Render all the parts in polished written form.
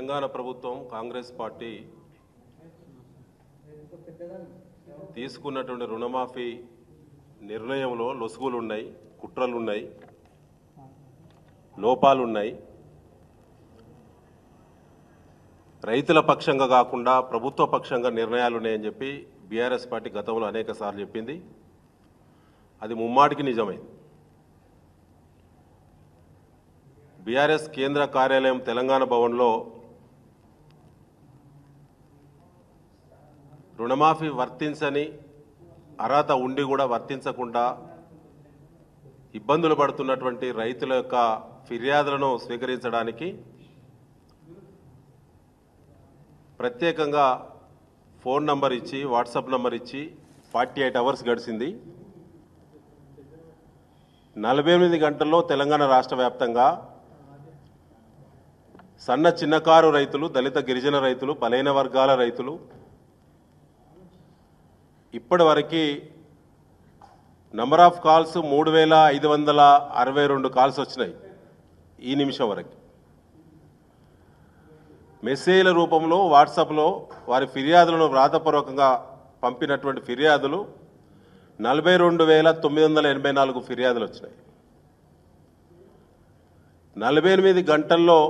తెలంగాణ ప్రభుత్వం కాంగ్రెస్ పార్టీ తీసుకున్నటువంటి రుణమాఫీ నిర్ణయంలో లొసుగులు ఉన్నాయి, కుట్రలు ఉన్నాయి, లోపాలు ఉన్నాయి. రైతుల పక్షంగా కాకుండా ప్రభుత్వ పక్షంగా నిర్ణయాలు ఉన్నాయని చెప్పి బీఆర్ఎస్ పార్టీ గతంలో అనేక సార్లు చెప్పింది. అది ముమ్మాటికి నిజమైంది. బీఆర్ఎస్ కేంద్ర కార్యాలయం తెలంగాణ భవన్లో రుణమాఫీ వర్తించని అర్హత ఉండి కూడా వర్తించకుండా ఇబ్బందులు పడుతున్నటువంటి రైతుల యొక్క ఫిర్యాదులను స్వీకరించడానికి ప్రత్యేకంగా ఫోన్ నంబర్ ఇచ్చి వాట్సాప్ నంబర్ ఇచ్చి 48 అవర్స్ గడిచింది. 48 గంటల్లో తెలంగాణ రాష్ట్ర వ్యాప్తంగా సన్న చిన్నకారు రైతులు, దళిత గిరిజన రైతులు, బలైన వర్గాల రైతులు ఇప్పటి వరకు నంబర్ ఆఫ్ కాల్స్ 3562 కాల్స్ వచ్చినాయి. ఈ నిమిషం వరకు మెసేజ్ల రూపంలో వాట్సాప్లో వారి ఫిర్యాదులను వ్రాతపూర్వకంగా పంపినటువంటి ఫిర్యాదులు 42,984 ఫిర్యాదులు వచ్చినాయి. 48 గంటల్లో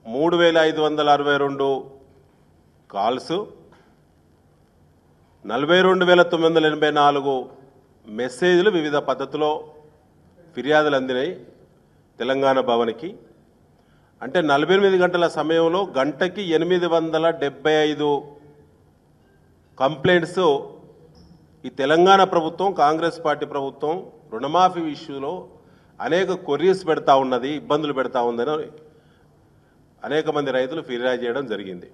3,562 కాల్స్, 42,984 మెసేజ్లు వివిధ పద్ధతిలో ఫిర్యాదులు అందినాయి తెలంగాణ భవన్కి. అంటే 48 గంటల సమయంలో గంటకి 875 కంప్లైంట్స్ ఈ తెలంగాణ ప్రభుత్వం, కాంగ్రెస్ పార్టీ ప్రభుత్వం రుణమాఫీ ఇష్యూలో అనేక కొర్రీస్ పెడతా ఉన్నది, ఇబ్బందులు పెడతా ఉందని అనేక మంది రైతులు ఫిర్యాదు చేయడం జరిగింది.